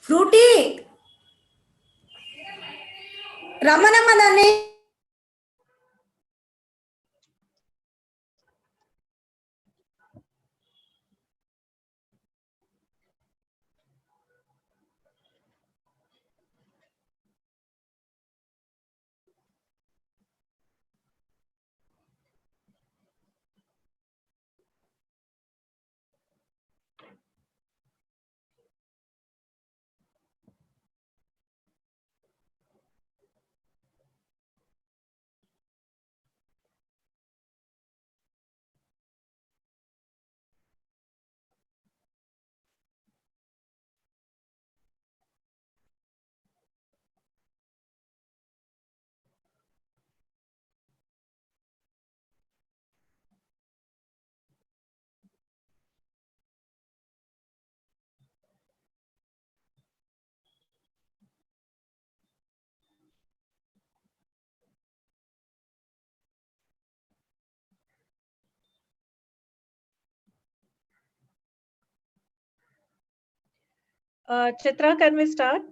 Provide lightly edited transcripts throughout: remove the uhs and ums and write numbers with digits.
Fruity. Ramanammadani. Chitra, can we start?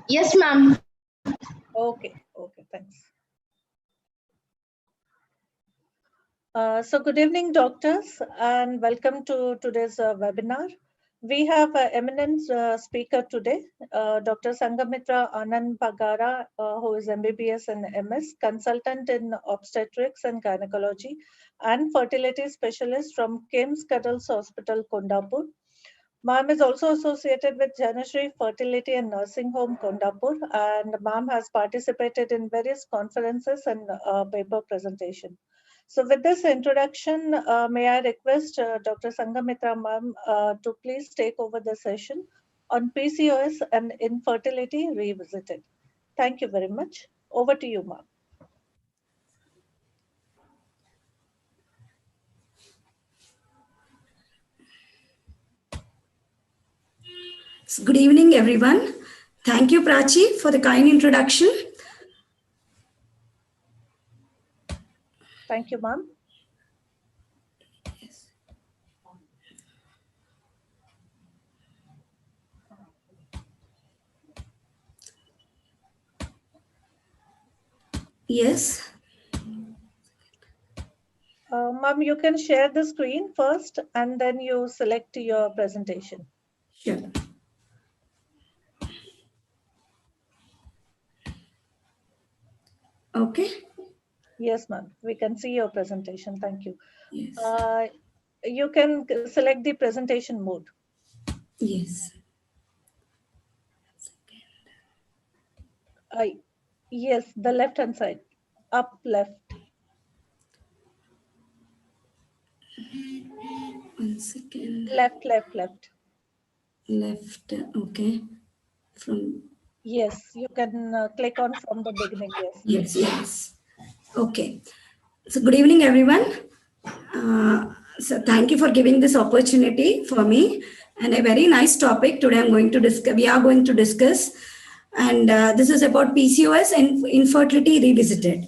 Yes, ma'am. Okay, thanks. So good evening, doctors, and welcome to today's webinar. We have an eminent speaker today, Dr. Sanghamitra Anand Pagara, who is MBBS and MS, consultant in obstetrics and gynecology, and fertility specialist from KIMS Cuddles Hospital, Kondapur. Ma'am is also associated with Janashri Fertility and Nursing Home, Kondapur, and ma'am has participated in various conferences and paper presentation. So with this introduction, may I request Dr. Sanghamitra ma'am to please take over the session on PCOS and infertility revisited. Thank you very much. Over to you, ma'am. Good evening, everyone. Thank you, Prachi, for the kind introduction. Thank you, ma'am. Yes. Ma'am, you can share the screen first and then you select your presentation. Sure. Okay. Yes, ma'am. We can see your presentation. Thank you. Yes. You can select the presentation mode. Yes. Yes, the left-hand side. Up, left. One second. Left. Left. Okay. From. Yes, you can click on from the beginning. Yes. Yes. Okay. So good evening, everyone. So thank you for giving this opportunity for me, and a very nice topic today. We are going to discuss, and this is about PCOS and infertility revisited.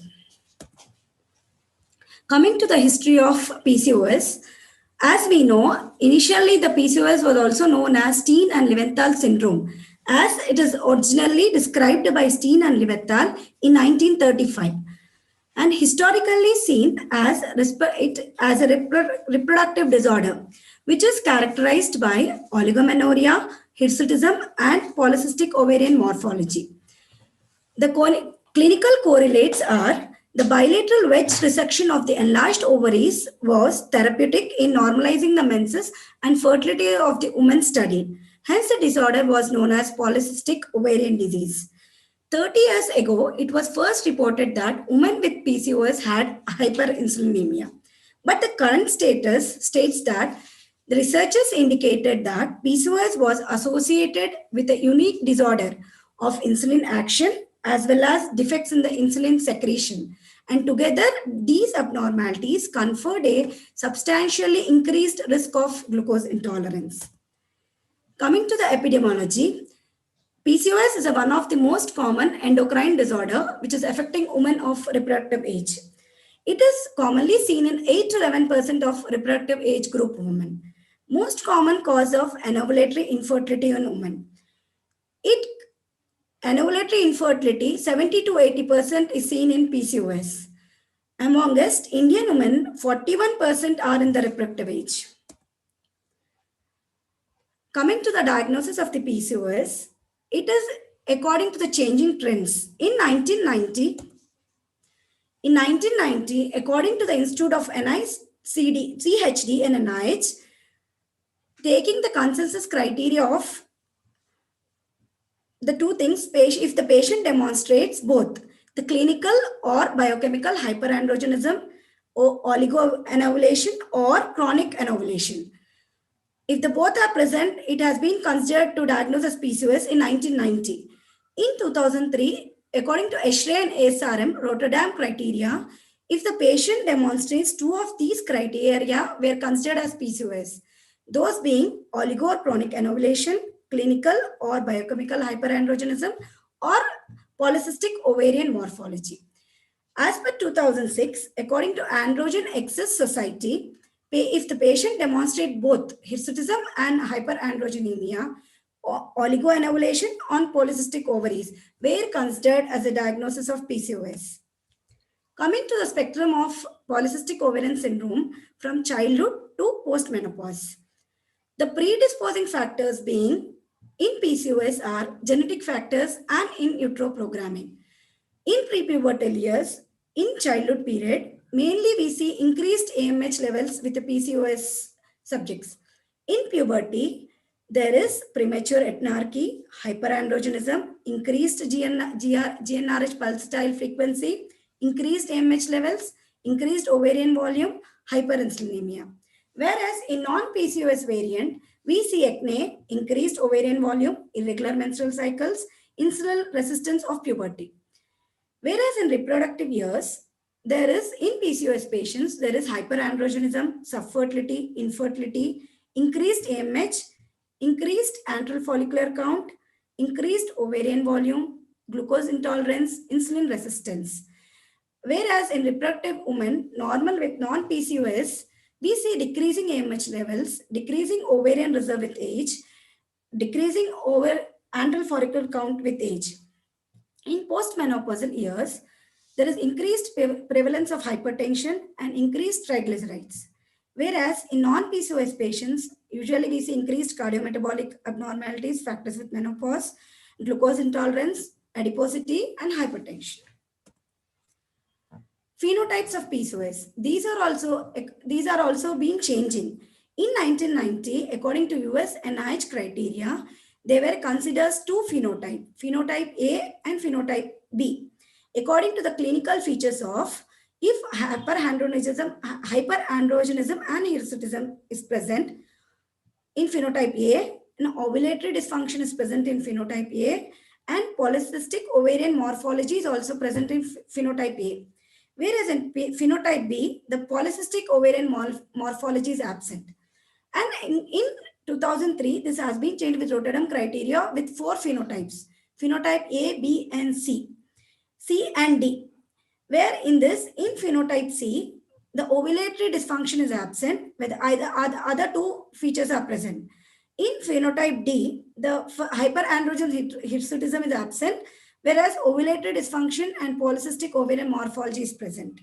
Coming to the history of PCOS, as we know, initially the PCOS was also known as Steen and Leventhal syndrome, as it is originally described by Steen and Leventhal in 1935, and historically seen as a reproductive disorder, which is characterized by oligomenorrhea, hirsutism, and polycystic ovarian morphology. The clinical correlates are the bilateral wedge resection of the enlarged ovaries was therapeutic in normalizing the menses and fertility of the women studied. Hence, the disorder was known as polycystic ovarian disease. 30 years ago, it was first reported that women with PCOS had hyperinsulinemia. But the current status states that the researchers indicated that PCOS was associated with a unique disorder of insulin action as well as defects in the insulin secretion. And together, these abnormalities conferred a substantially increased risk of glucose intolerance. Coming to the epidemiology, PCOS is one of the most common endocrine disorder which is affecting women of reproductive age. It is commonly seen in 8 to 11% of reproductive age group women. Most common cause of anovulatory infertility in women. Anovulatory infertility, 70 to 80% is seen in PCOS. Amongst Indian women, 41% are in the reproductive age. Coming to the diagnosis of the PCOS, it is according to the changing trends. In 1990, according to the Institute of CHD and NIH, taking the consensus criteria of the two things, if the patient demonstrates both the clinical or biochemical hyperandrogenism, or oligoanovulation or chronic anovulation. If the both are present, it has been considered to diagnose as PCOS in 1990. In 2003, according to ESHRE and ASRM Rotterdam criteria, if the patient demonstrates two of these criteria were considered as PCOS, those being oligo or chronic anovulation, clinical or biochemical hyperandrogenism, or polycystic ovarian morphology. As per 2006, according to Androgen Excess Society, if the patient demonstrates both hirsutism and hyperandrogenemia, oligoanovulation on polycystic ovaries were considered as a diagnosis of PCOS. Coming to the spectrum of polycystic ovarian syndrome from childhood to postmenopause. The predisposing factors being in PCOS are genetic factors and in utero programming. In prepubertal years, in childhood period, mainly we see increased AMH levels with the PCOS subjects. In puberty, there is premature etnarchy, hyperandrogenism, increased GnRH pulsatile frequency, increased AMH levels, increased ovarian volume, hyperinsulinemia. Whereas in non-PCOS variant, we see acne, increased ovarian volume, irregular menstrual cycles, insulin resistance of puberty. Whereas in reproductive years, there is in PCOS patients, there is hyperandrogenism, subfertility, infertility, increased AMH, increased antral follicular count, increased ovarian volume, glucose intolerance, insulin resistance. Whereas in reproductive women, normal with non-PCOS, we see decreasing AMH levels, decreasing ovarian reserve with age, decreasing antral follicular count with age. In postmenopausal years, there is increased prevalence of hypertension and increased triglycerides. Whereas in non-PCOS patients, usually we see increased cardiometabolic abnormalities, factors with menopause, glucose intolerance, adiposity, and hypertension. Phenotypes of PCOS. These are also being changing. In 1990, according to US NIH criteria, they were considered two phenotypes, phenotype A and phenotype B. According to the clinical features of, if hyperandrogenism and hirsutism is present in phenotype A, and ovulatory dysfunction is present in phenotype A, and polycystic ovarian morphology is also present in phenotype A. Whereas in phenotype B, the polycystic ovarian morphology is absent. And in 2003, this has been changed with Rotterdam criteria with 4 phenotypes. Phenotype A, B, and C. C and D. Where in this, in phenotype C, the ovulatory dysfunction is absent, with either other 2 features are present. In phenotype D, the hyperandrogen hirsutism is absent, whereas ovulatory dysfunction and polycystic ovarian morphology is present.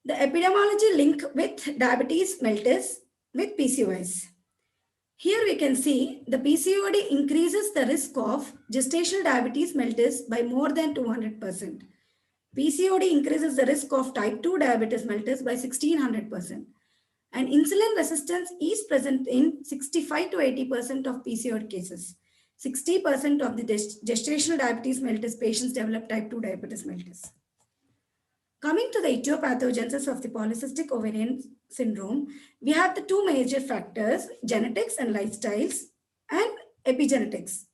The epidemiology link with diabetes mellitus with PCOS. Here we can see the PCOD increases the risk of gestational diabetes mellitus by more than 200%. PCOD increases the risk of type 2 diabetes mellitus by 1600%. And insulin resistance is present in 65 to 80% of PCOD cases. 60% of the gestational diabetes mellitus patients develop type 2 diabetes mellitus. Coming to the etiopathogenesis of the polycystic ovarian syndrome, we have the two major factors, genetics and lifestyles, and epigenetics.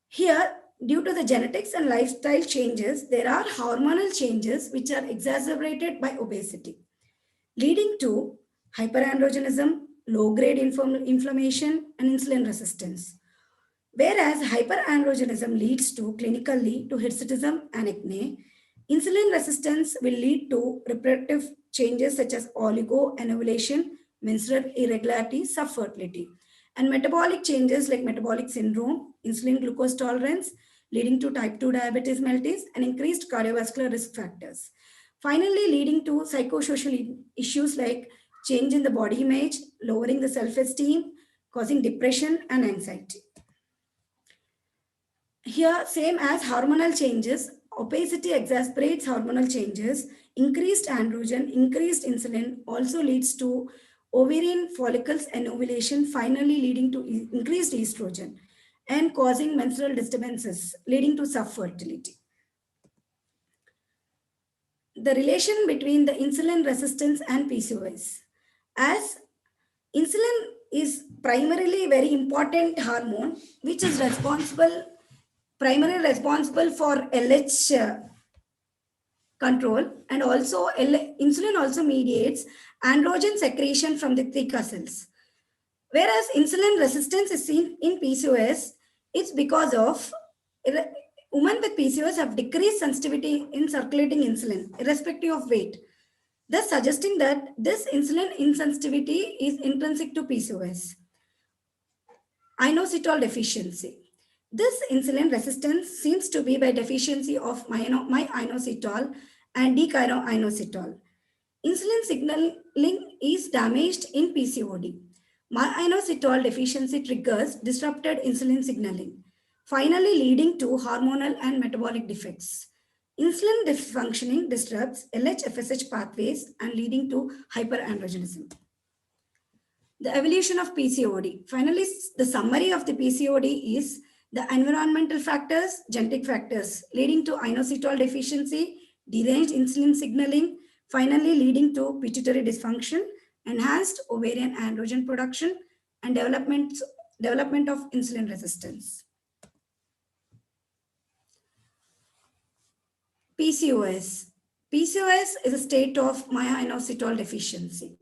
Here, due to the genetics and lifestyle changes, there are hormonal changes which are exacerbated by obesity, leading to hyperandrogenism, low-grade inflammation, and insulin resistance. Whereas hyperandrogenism leads to clinically to hirsutism and acne, insulin resistance will lead to reproductive changes such as oligoanovulation, menstrual irregularity, subfertility, and metabolic changes like metabolic syndrome, insulin glucose tolerance, leading to type 2 diabetes mellitus, and increased cardiovascular risk factors. Finally, leading to psychosocial issues like change in the body image, lowering the self-esteem, causing depression and anxiety. Here, same as hormonal changes, obesity exacerbates hormonal changes, increased androgen, increased insulin also leads to ovarian follicles and ovulation, finally leading to increased estrogen and causing menstrual disturbances, leading to subfertility. The relation between the insulin resistance and PCOS. As insulin is primarily very important hormone, which is primarily responsible for LH control, and also insulin also mediates androgen secretion from the theca cells. Whereas insulin resistance is seen in PCOS, it's because of women with PCOS have decreased sensitivity in circulating insulin, irrespective of weight, thus suggesting that this insulin insensitivity is intrinsic to PCOS. Inositol deficiency. This insulin resistance seems to be by deficiency of inositol and inositol. Insulin signaling is damaged in PCOD. Inositol deficiency triggers disrupted insulin signaling, finally leading to hormonal and metabolic defects. Insulin dysfunctioning disrupts LH-FSH pathways and leading to hyperandrogenism. The evolution of PCOD. Finally, the summary of the PCOD is the environmental factors, genetic factors, leading to inositol deficiency, deranged insulin signaling, finally leading to pituitary dysfunction, enhanced ovarian androgen production, and development of insulin resistance. PCOS. PCOS is a state of inositol deficiency.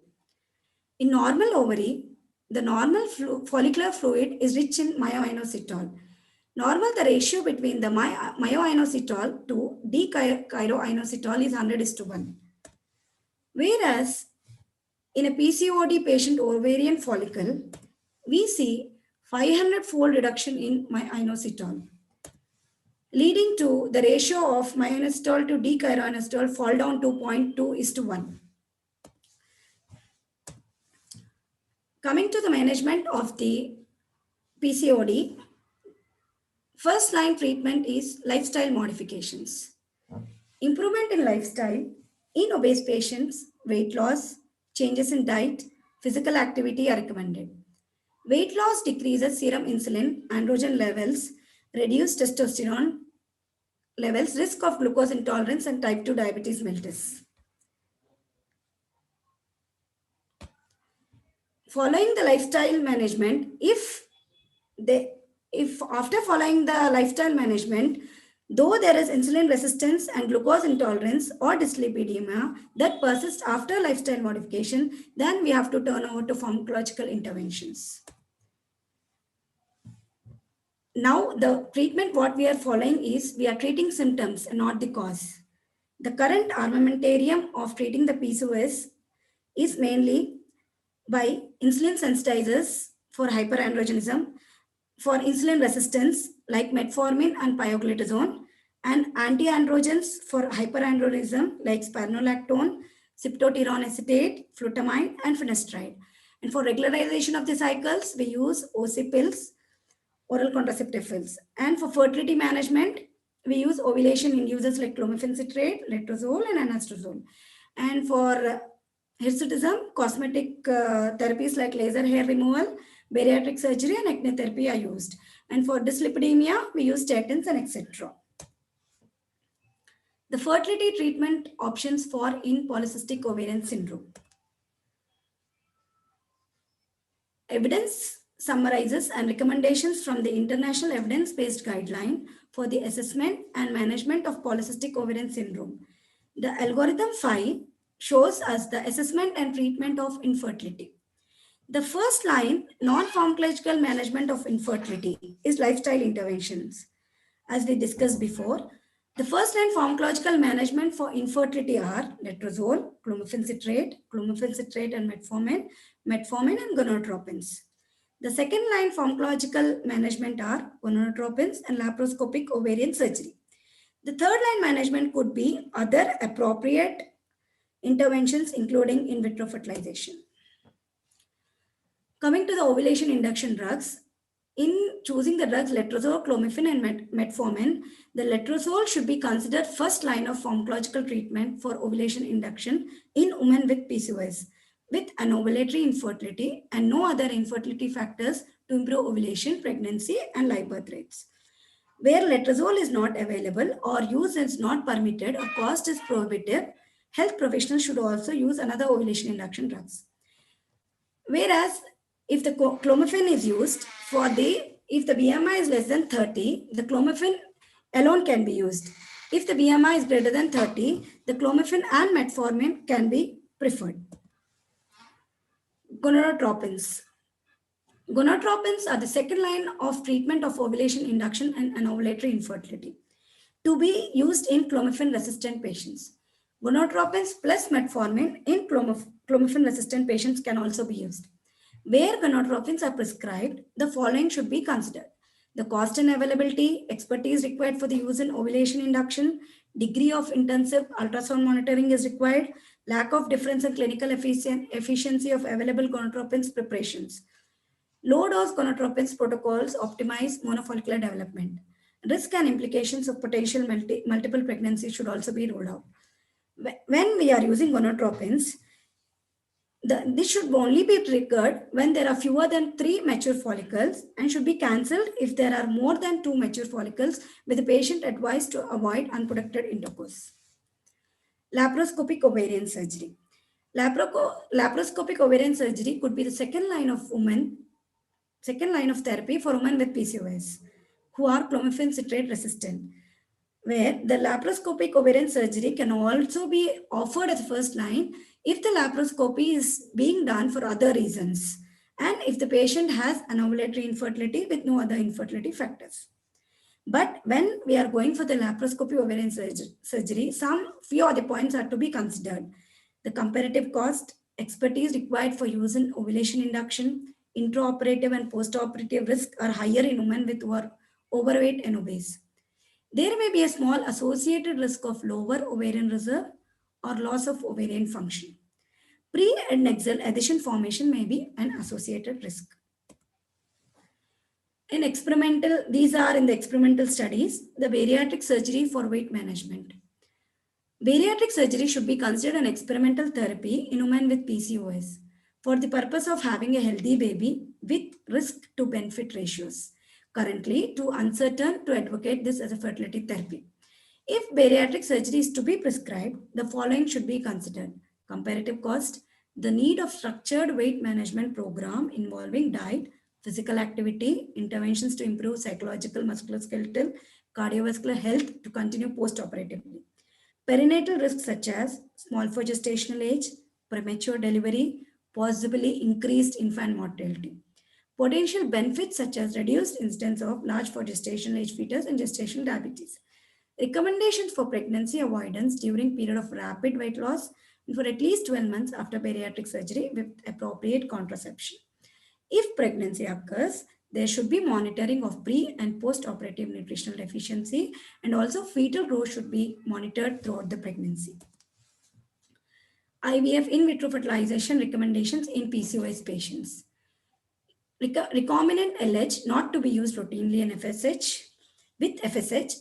In normal ovary, the normal follicular fluid is rich in myoinositol. Normal, the ratio between the myoinositol to d-chiroinositol is 100:1. Whereas in a PCOD patient ovarian follicle, we see 500-fold reduction in myoinositol, leading to the ratio of myoinositol to d-chiroinositol fall down to 0.2:1. Coming to the management of the PCOD, first line treatment is lifestyle modifications. Improvement in lifestyle in obese patients, weight loss, changes in diet, physical activity are recommended. Weight loss decreases serum insulin, androgen levels, reduced testosterone levels, risk of glucose intolerance, and type 2 diabetes mellitus. Following the lifestyle management, if after following the lifestyle management, though there is insulin resistance and glucose intolerance or dyslipidemia that persists after lifestyle modification, then we have to turn over to pharmacological interventions. Now, the treatment what we are following is we are treating symptoms and not the cause. The current armamentarium of treating the PCOS is mainly by insulin sensitizers for hyperandrogenism, for insulin resistance like metformin and pioglitazone, and antiandrogens for hyperandrogenism like spironolactone, cyproterone acetate, flutamide, and finasteride. And for regularization of the cycles, we use OC pills, oral contraceptive pills. And for fertility management, we use ovulation inducers like clomiphene citrate, letrozole, and anastrozole. And for hirsutism, cosmetic therapies like laser hair removal, bariatric surgery, and acne therapy are used. And for dyslipidemia, we use statins and etc. The fertility treatment options for in polycystic ovarian syndrome. Evidence summarizes and recommendations from the International Evidence-Based Guideline for the Assessment and Management of Polycystic Ovarian Syndrome. The algorithm 5 shows us the assessment and treatment of infertility. The first line, non-pharmacological management of infertility, is lifestyle interventions. As we discussed before, the first line pharmacological management for infertility are letrozole, clomiphene citrate and metformin, and gonadotropins. The second line pharmacological management are gonadotropins and laparoscopic ovarian surgery. The third line management could be other appropriate interventions, including in vitro fertilization. Coming to the ovulation induction drugs, in choosing the drugs letrozole, clomiphene, and metformin, the letrozole should be considered first line of pharmacological treatment for ovulation induction in women with PCOS with anovulatory infertility and no other infertility factors to improve ovulation, pregnancy, and live birth rates. Where letrozole is not available or use is not permitted or cost is prohibitive, health professionals should also use another ovulation induction drugs. Whereas if the clomiphene is used if the BMI is less than 30, the clomiphene alone can be used. If the BMI is greater than 30, the clomiphene and metformin can be preferred. Gonadotropins. Gonadotropins are the second line of treatment of ovulation induction and anovulatory infertility to be used in clomiphene resistant patients. Gonadotropins plus metformin in clomiphene resistant patients can also be used. Where gonadotropins are prescribed, the following should be considered: the cost and availability, expertise required for the use in ovulation induction, degree of intensive ultrasound monitoring is required, lack of difference in clinical efficiency of available gonadotropins preparations. Low dose gonadotropins protocols optimize monofollicular development. Risk and implications of potential multiple pregnancies should also be ruled out. When we are using gonadotropins, this should only be triggered when there are fewer than 3 mature follicles and should be cancelled if there are more than 2 mature follicles, with the patient advised to avoid unprotected intercourse. Laparoscopic ovarian surgery. Laparoscopic ovarian surgery could be the second line of therapy for women with PCOS who are clomiphene citrate resistant, where the laparoscopic ovarian surgery can also be offered as first line if the laparoscopy is being done for other reasons and if the patient has anovulatory infertility with no other infertility factors. But when we are going for the laparoscopy ovarian surgery, few other points are to be considered. The comparative cost, expertise required for use in ovulation induction, intraoperative and postoperative risk are higher in women with who are overweight and obese. There may be a small associated risk of lower ovarian reserve or loss of ovarian function. Pre and axial adhesion formation may be an associated risk. These are in the experimental studies, the bariatric surgery for weight management. Bariatric surgery should be considered an experimental therapy in women with PCOS for the purpose of having a healthy baby with risk to benefit ratios. Currently, too uncertain to advocate this as a fertility therapy. If bariatric surgery is to be prescribed, the following should be considered: comparative cost, the need of structured weight management program involving diet, physical activity, interventions to improve psychological, musculoskeletal, cardiovascular health to continue post-operatively. Perinatal risks such as small for gestational age, premature delivery, possibly increased infant mortality. Potential benefits such as reduced incidence of large for gestational age fetus and gestational diabetes. Recommendations for pregnancy avoidance during period of rapid weight loss and for at least 12 months after bariatric surgery with appropriate contraception. If pregnancy occurs, there should be monitoring of pre and post-operative nutritional deficiency, and also fetal growth should be monitored throughout the pregnancy. IVF in vitro fertilization recommendations in PCOS patients. Recombinant LH not to be used routinely in FSH. With FSH,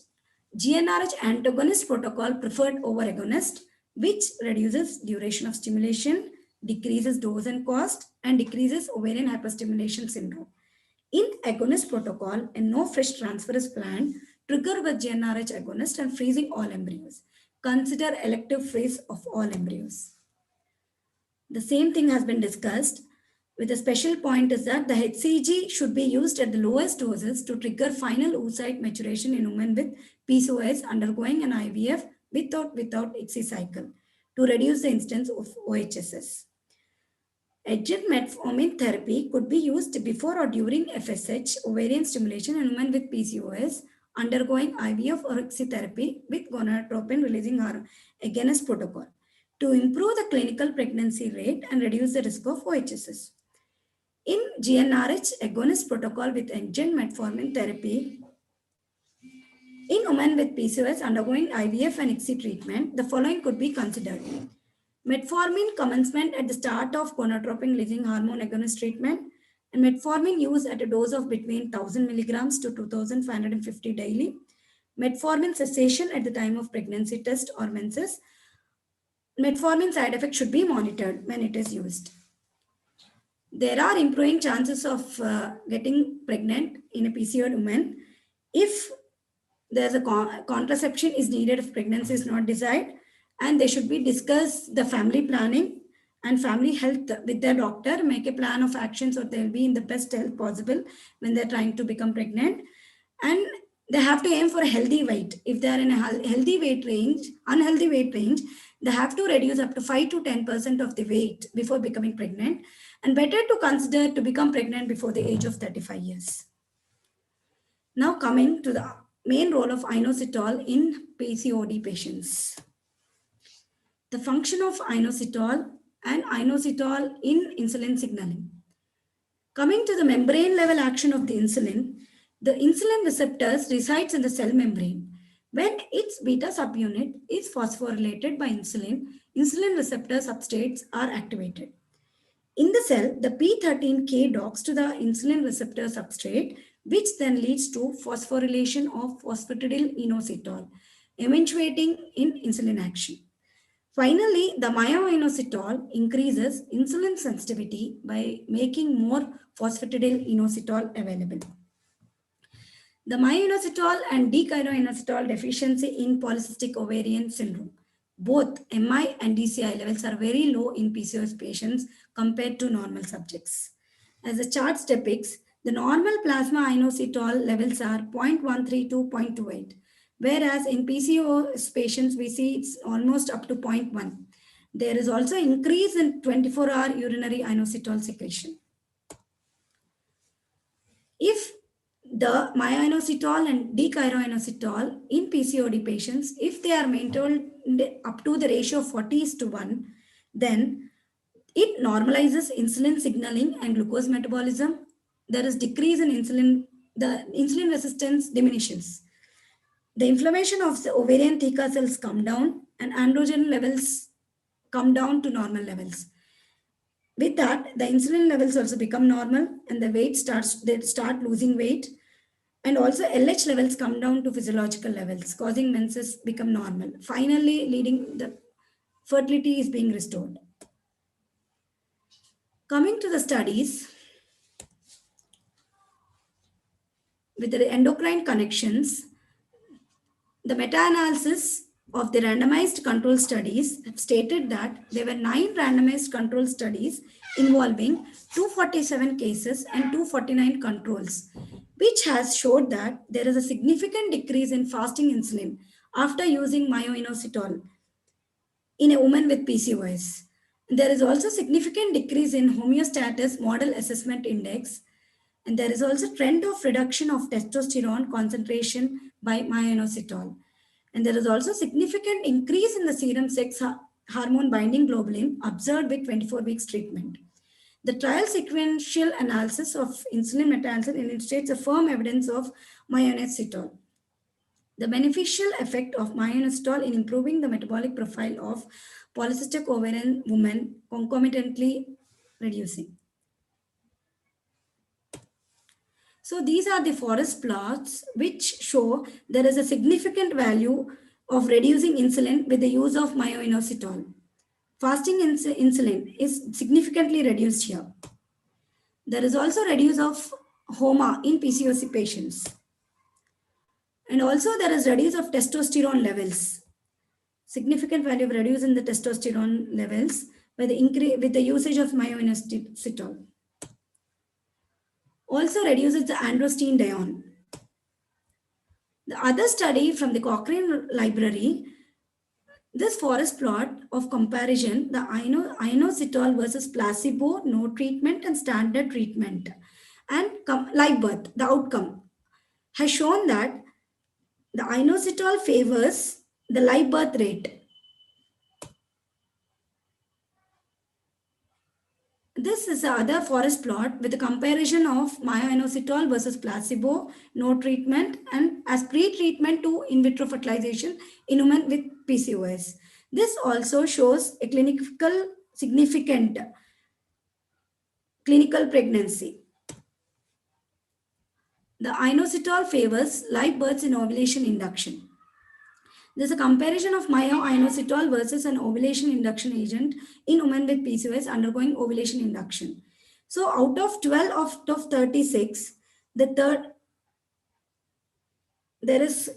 GnRH antagonist protocol preferred over agonist, which reduces duration of stimulation, decreases dose and cost, and decreases ovarian hyperstimulation syndrome. In agonist protocol, and no fresh transfer is planned, trigger with GnRH agonist and freezing all embryos. consider elective freeze of all embryos. The same thing has been discussed with a special point is that the HCG should be used at the lowest doses to trigger final oocyte maturation in women with PCOS undergoing an IVF without ICSI cycle to reduce the incidence of OHSS. Adjunct metformin therapy could be used before or during FSH ovarian stimulation in women with PCOS undergoing IVF or ICSI therapy with gonadotropin releasing hormone agonist protocol to improve the clinical pregnancy rate and reduce the risk of OHSS. In GnRH agonist protocol with adjunct metformin therapy in women with PCOS undergoing IVF and ICSI treatment, the following could be considered. Metformin commencement at the start of gonadotropin releasing hormone agonist treatment, and metformin use at a dose of between 1000 milligrams to 2550 daily. Metformin cessation at the time of pregnancy test or menses. Metformin side effects should be monitored when it is used. There are improving chances of getting pregnant in a PCOS woman if there's a contraception is needed if pregnancy is not desired, and they should be discuss the family planning and family health with their doctor, make a plan of action so they'll be in the best health possible when they're trying to become pregnant. And they have to aim for a healthy weight. If they are in a healthy weight range, unhealthy weight range, they have to reduce up to 5 to 10% of the weight before becoming pregnant, and better to consider to become pregnant before the age of 35 years. Now coming to the main role of inositol in PCOD patients. The function of inositol and inositol in insulin signaling. Coming to the membrane level action of the insulin receptors resides in the cell membrane. When its beta subunit is phosphorylated by insulin receptor substrates are activated. In the cell, the P13K docks to the insulin receptor substrate, which then leads to phosphorylation of phosphatidylinositol, eventuating in insulin action. Finally, the myoinositol increases insulin sensitivity by making more phosphatidylinositol available. The myoinositol and D-chiroinositol deficiency in polycystic ovarian syndrome. Both MI and DCI levels are very low in PCOS patients compared to normal subjects. As the chart depicts, the normal plasma inositol levels are 0.13 to 0.28, whereas in PCOS patients, we see it's almost up to 0.1. There is also increase in 24-hour urinary inositol secretion. If the myoinositol and D-chiroinositol in PCOD patients, if they are maintained up to the ratio of 40:1, then it normalizes insulin signaling and glucose metabolism. There is decrease in insulin, the insulin resistance diminishes. The inflammation of the ovarian theca cells come down and androgen levels come down to normal levels. With that, the insulin levels also become normal and the weight they start losing weight. And also LH levels come down to physiological levels, causing menses become normal. Finally, leading the fertility is being restored. Coming to the studies, with the endocrine connections, the meta-analysis of the randomized control studies have stated that there were 9 randomized control studies involving 247 cases and 249 controls, which has showed that there is a significant decrease in fasting insulin after using myoinositol in a woman with PCOS. There is also significant decrease in homeostasis model assessment index, and there is also trend of reduction of testosterone concentration by myoinositol. And there is also significant increase in the serum sex hormone binding globulin observed with 24 weeks treatment. The trial sequential analysis of insulin meta-analysis illustrates a firm evidence of myoinositol. The beneficial effect of myoinositol in improving the metabolic profile of polycystic ovarian women concomitantly reducing. So these are the forest plots which show there is a significant value of reducing insulin with the use of myoinositol. Fasting insulin is significantly reduced here. There is also reduce of HOMA in PCOS patients. And also there is reduce of testosterone levels. significant value of reduce in the testosterone levels by the with the usage of myo-inositol. Also reduces the androstenedione. The other study from the Cochrane Library, this forest plot of comparison, the inositol versus placebo, no treatment and standard treatment, and live birth, the outcome, has shown that the inositol favors the live birth rate. This is the other forest plot with a comparison of myo-inositol versus placebo, no treatment, and as pre-treatment to in vitro fertilization in women with PCOS. This also shows a significant clinical pregnancy. The inositol favors live births in ovulation induction. There's a comparison of myo-inositol versus an ovulation induction agent in women with PCOS undergoing ovulation induction. So out of 12 out of 36, there is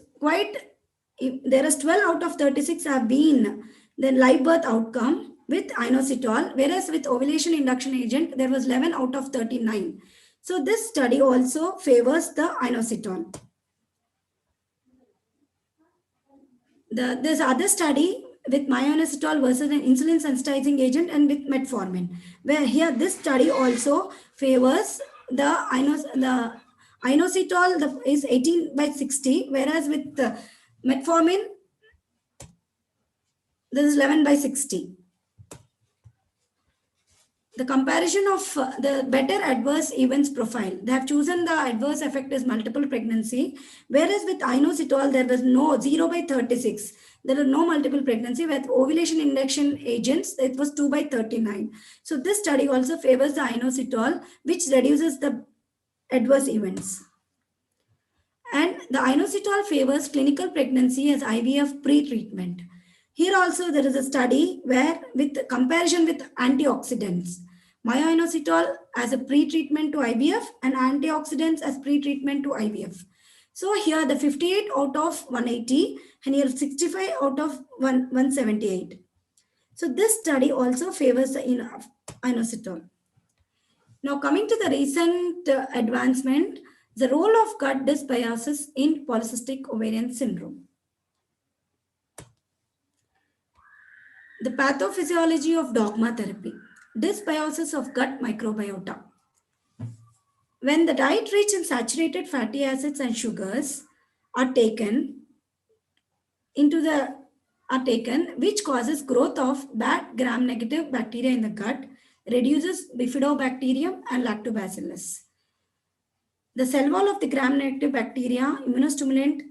12 out of 36 have been the live birth outcome with inositol, whereas with ovulation induction agent, there was 11 out of 39. So this study also favors the inositol. There's other study with myo-inositol versus an insulin sensitizing agent and with metformin, where here this study also favors the inositol is 18/60, whereas with the metformin, this is 11/60. The comparison of the better adverse events profile. They have chosen the adverse effect as multiple pregnancy, whereas with inositol, there was no 0/36. There was no multiple pregnancy. With ovulation induction agents, it was 2/39. So this study also favors the inositol, which reduces the adverse events. And the inositol favors clinical pregnancy as IVF pre-treatment. Here also there is a study where with comparison with antioxidants, myo-inositol as a pre-treatment to IVF and antioxidants as pre-treatment to IVF. So here the 58 out of 180 and here 65 out of 178. So this study also favors the inositol. Now coming to the recent advancement, the role of gut dysbiosis in polycystic ovarian syndrome. The pathophysiology of dogma therapy. Dysbiosis of gut microbiota. When the diet rich in saturated fatty acids and sugars are taken, which causes growth of bad gram-negative bacteria in the gut, reduces bifidobacterium and lactobacillus. The cell wall of the gram-negative bacteria immunostimulant,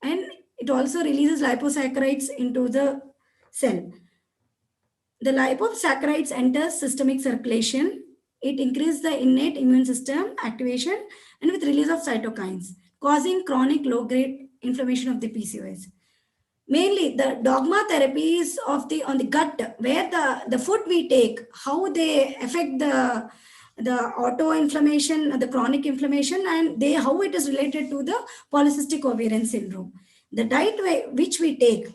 and it also releases liposaccharides into the cell. The liposaccharides enter systemic circulation. It increases the innate immune system activation and with release of cytokines, causing chronic low-grade inflammation of the PCOS. Mainly the dogma therapies on the gut, where the food we take, how they affect the autoinflammation, the chronic inflammation, and how it is related to the polycystic ovarian syndrome. The diet which we take,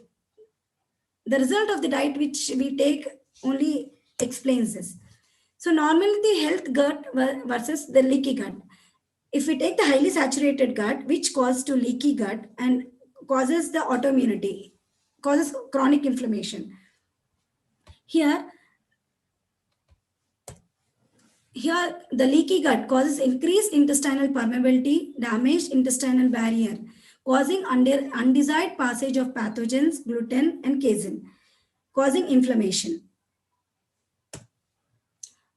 the result of the diet which we take only explains this. So normally the health gut versus the leaky gut. If we take the highly saturated gut, which causes to leaky gut and causes the autoimmunity, causes chronic inflammation. Here the leaky gut causes increased intestinal permeability, damaged intestinal barrier, causing undesired passage of pathogens, gluten and casein, causing inflammation.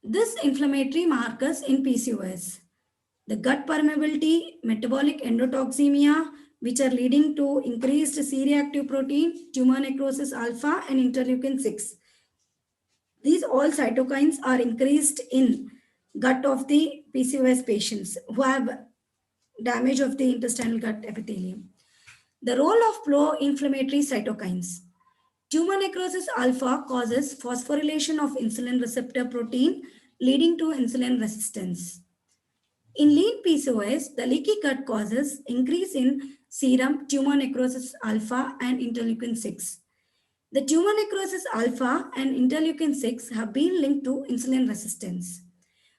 This inflammatory markers in PCOS, the gut permeability, metabolic endotoxemia, which are leading to increased C-reactive protein, tumor necrosis alpha and interleukin 6. These all cytokines are increased in gut of the PCOS patients who have damage of the intestinal gut epithelium. The role of pro-inflammatory cytokines. Tumor necrosis alpha causes phosphorylation of insulin receptor protein, leading to insulin resistance. In lean PCOS, the leaky gut causes increase in serum tumor necrosis alpha and interleukin 6. The tumor necrosis alpha and interleukin 6 have been linked to insulin resistance.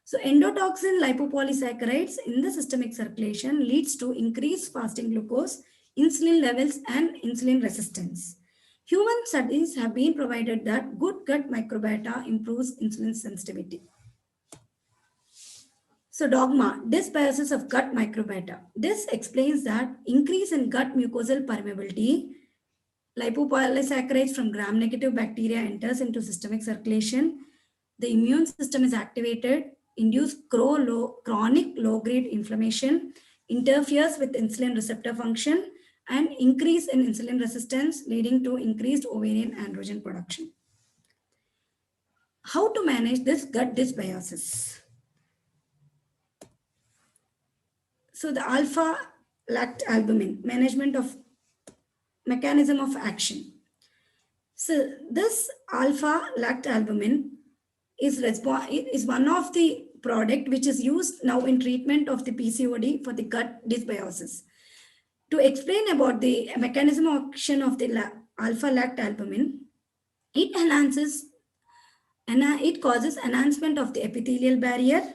So endotoxin lipopolysaccharides in the systemic circulation leads to increased fasting glucose, insulin levels, and insulin resistance. Human studies have been provided that good gut microbiota improves insulin sensitivity. So dogma, dysbiosis of gut microbiota. This explains that increase in gut mucosal permeability, lipopolysaccharides from gram-negative bacteria enters into systemic circulation. The immune system is activated, induce chronic low-grade inflammation, interferes with insulin receptor function, and increase in insulin resistance, leading to increased ovarian androgen production. How to manage this gut dysbiosis? So the alpha-lactalbumin, management of mechanism of action. So this alpha-lactalbumin is one of the product which is used now in treatment of the PCOD for the gut dysbiosis. To explain about the mechanism of action of the alpha-lactalbumin, it causes enhancement of the epithelial barrier,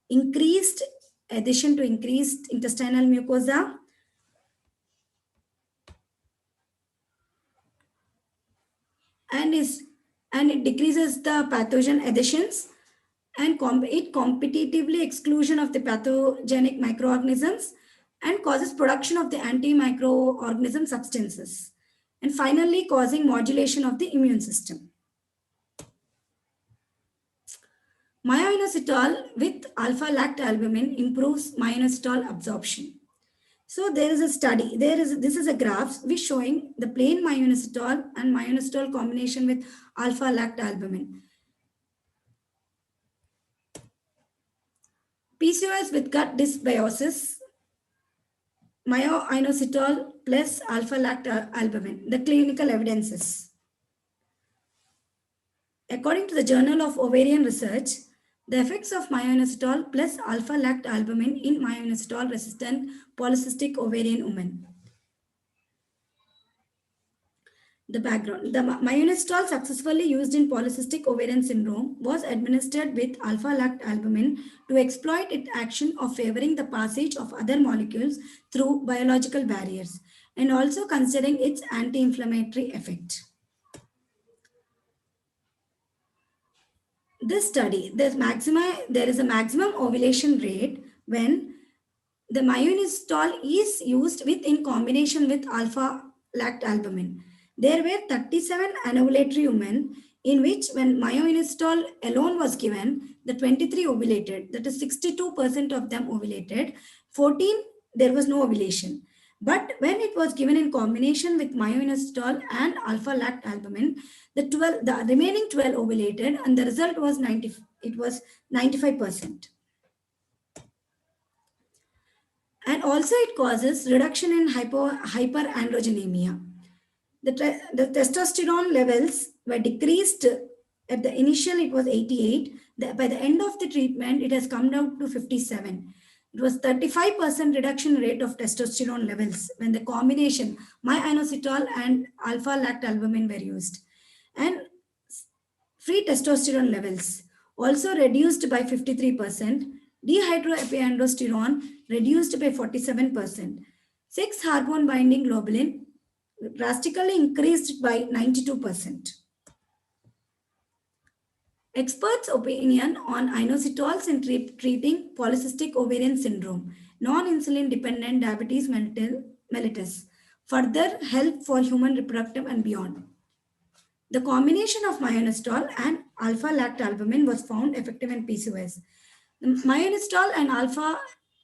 increased intestinal mucosa, and it decreases the pathogen adhesions, and it competitively exclusion of the pathogenic microorganisms and causes production of the antimicroorganism substances, and finally causing modulation of the immune system. Myo-inositol with alpha-lactalbumin improves myo-inositol absorption. So there is a study, this is a graph which showing the plain myo-inositol and myo-inositol combination with alpha-lactalbumin. PCOS with gut dysbiosis, myo-inositol plus alpha-lactalbumin, the clinical evidences. According to the Journal of Ovarian Research, the effects of myo-inositol plus alpha-lactalbumin in myo-inositol resistant polycystic ovarian women. The background. The myo-inositol successfully used in polycystic ovarian syndrome was administered with alpha-lactalbumin to exploit its action of favoring the passage of other molecules through biological barriers and also considering its anti-inflammatory effect. This study, there is a maximum ovulation rate when the myo-inositol is used in combination with alpha-lactalbumin. There were 37 anovulatory women in which when myo-inositol alone was given, the 23 ovulated, that is 62% of them ovulated, 14 there was no ovulation. But when it was given in combination with myo-inositol and alpha-lactalbumin, the remaining 12 ovulated and the result was 95%. And also it causes reduction in hyperandrogenemia. The testosterone levels were decreased. At the initial, it was 88. By the end of the treatment, it has come down to 57. It was 35% reduction rate of testosterone levels when the combination myo-inositol and alpha-lactalbumin were used. And free testosterone levels also reduced by 53%. Dehydroepiandrosterone reduced by 47%. 6-hormone binding globulin drastically increased by 92%. Experts' opinion on inositols in treating polycystic ovarian syndrome, non-insulin dependent diabetes mellitus, further help for human reproductive and beyond. The combination of myo-inositol and alpha-lactalbumin was found effective in PCOS. The myo-inositol and alpha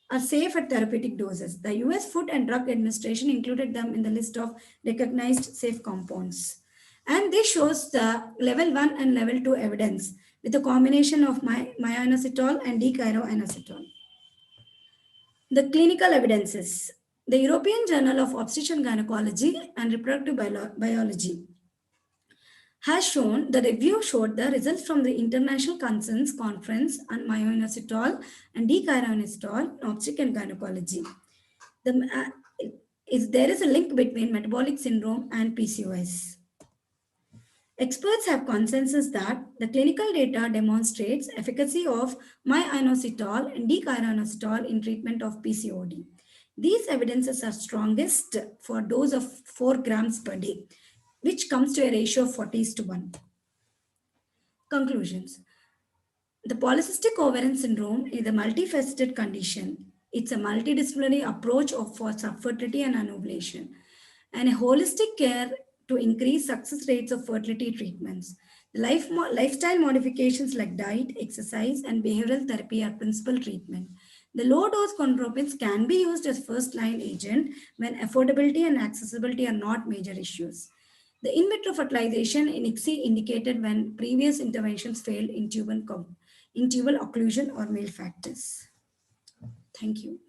are safe at therapeutic doses. The US Food and Drug Administration included them in the list of recognized safe compounds. And this shows the level 1 and level 2 evidence with a combination of myo-inositol and D-chiroinositol. The clinical evidences. The European Journal of Obstetrics and Gynecology and Reproductive Biology has shown, the review showed the results from the International Consensus Conference on myo-inositol and D-chiroinositol in obstetrics and gynecology. There is a link between metabolic syndrome and PCOS. Experts have consensus that the clinical data demonstrates efficacy of inositol and D-inositol in treatment of PCOD. These evidences are strongest for dose of 4 grams per day, which comes to a ratio of 40:1. Conclusions. The polycystic ovarian syndrome is a multifaceted condition. It's a multidisciplinary approach for fertility and anovulation, and a holistic care to increase success rates of fertility treatments. Lifestyle modifications like diet, exercise, and behavioral therapy are principal treatment. The low-dose chondropins can be used as first-line agent when affordability and accessibility are not major issues. The in vitro fertilization in ICSI indicated when previous interventions failed in tubal occlusion or male factors. Thank you.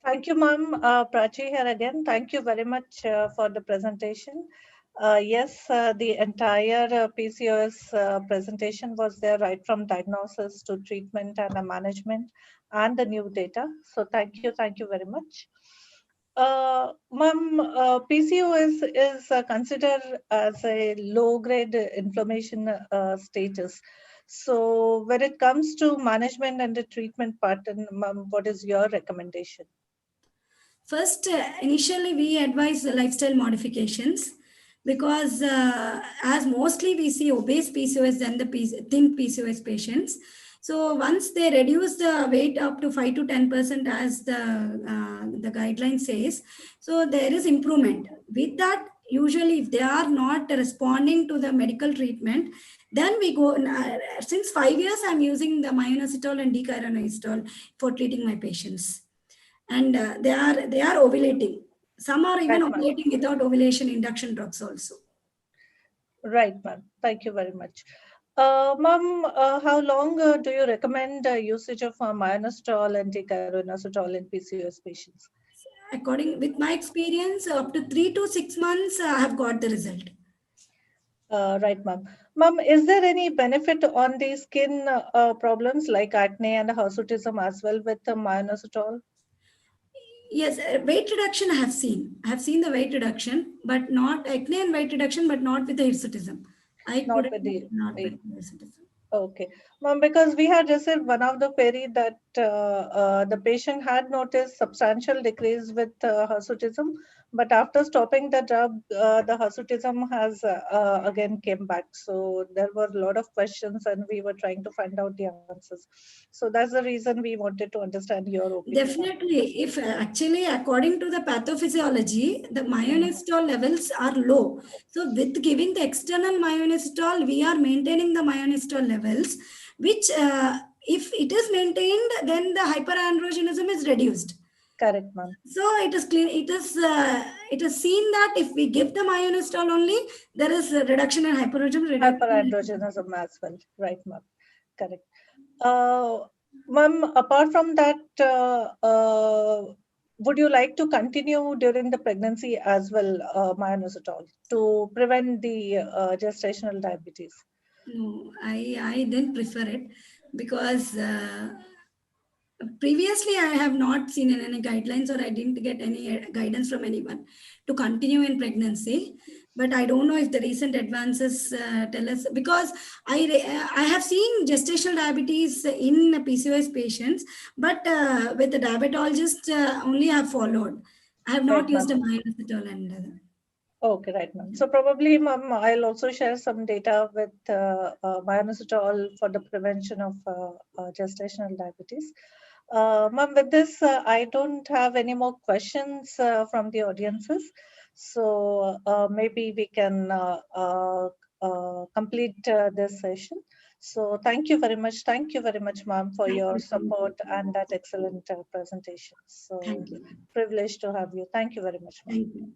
Thank you, ma'am. Prachi here again. Thank you very much for the presentation. Yes, the entire PCOS presentation was there right from diagnosis to treatment and management and the new data. So thank you very much. Ma'am, PCOS is considered as a low-grade inflammation status. So when it comes to management and the treatment pattern, ma'am, what is your recommendation? First, initially we advise the lifestyle modifications because as mostly we see obese PCOS than the thin PCOS patients. So once they reduce the weight up to 5 to 10% as the guideline says, so there is improvement. With that, usually if they are not responding to the medical treatment, then we go, since 5 years I'm using the inositol and D-inositol for treating my patients. And they are ovulating. Some are even Right, ovulating without ovulation induction drugs also. Right, ma'am. Thank you very much. Ma'am, how long do you recommend usage of inositol and inositol in PCOS patients? According with my experience, up to 3 to 6 months, I have got the result. Right, ma'am. Ma'am, is there any benefit on the skin problems like acne and hirsutism as well with the inositol? Yes, weight reduction I have seen. I have seen the weight reduction, but not acne and weight reduction, but not with the hirsutism. Not with the Not with hirsutism. Okay, ma'am, because we had received one of the query that the patient had noticed substantial decrease with hirsutism, but after stopping the drug, the hirsutism has again came back. So there were a lot of questions and we were trying to find out the answers. So that's the reason we wanted to understand your opinion. Definitely, if actually according to the pathophysiology, the myoinositol levels are low. So with giving the external myoinositol, we are maintaining the myoinositol levels, which if it is maintained, then the hyperandrogenism is reduced. Correct, ma'am. So it is clean. It is seen that if we give the myoinositol only, there is a reduction in hyperandrogenism as well. Right, ma'am. Correct. Ma'am, apart from that, would you like to continue during the pregnancy as well, inositol, to prevent the gestational diabetes? No, I didn't prefer it because previously I have not seen any guidelines or I didn't get any guidance from anyone to continue in pregnancy. But I don't know if the recent advances tell us, because I have seen gestational diabetes in PCOS patients, but with the diabetologist only have followed. I have not used a myoinositol and Okay, right, ma'am. So probably, ma'am, I'll also share some data with myoinositol for the prevention of gestational diabetes. Ma'am, with this, I don't have any more questions from the audiences. So maybe we can complete this session. So thank you very much. Thank you very much, ma'am, for your support and that excellent presentation. So thank you. Privileged to have you. Thank you very much, ma'am. Thank you.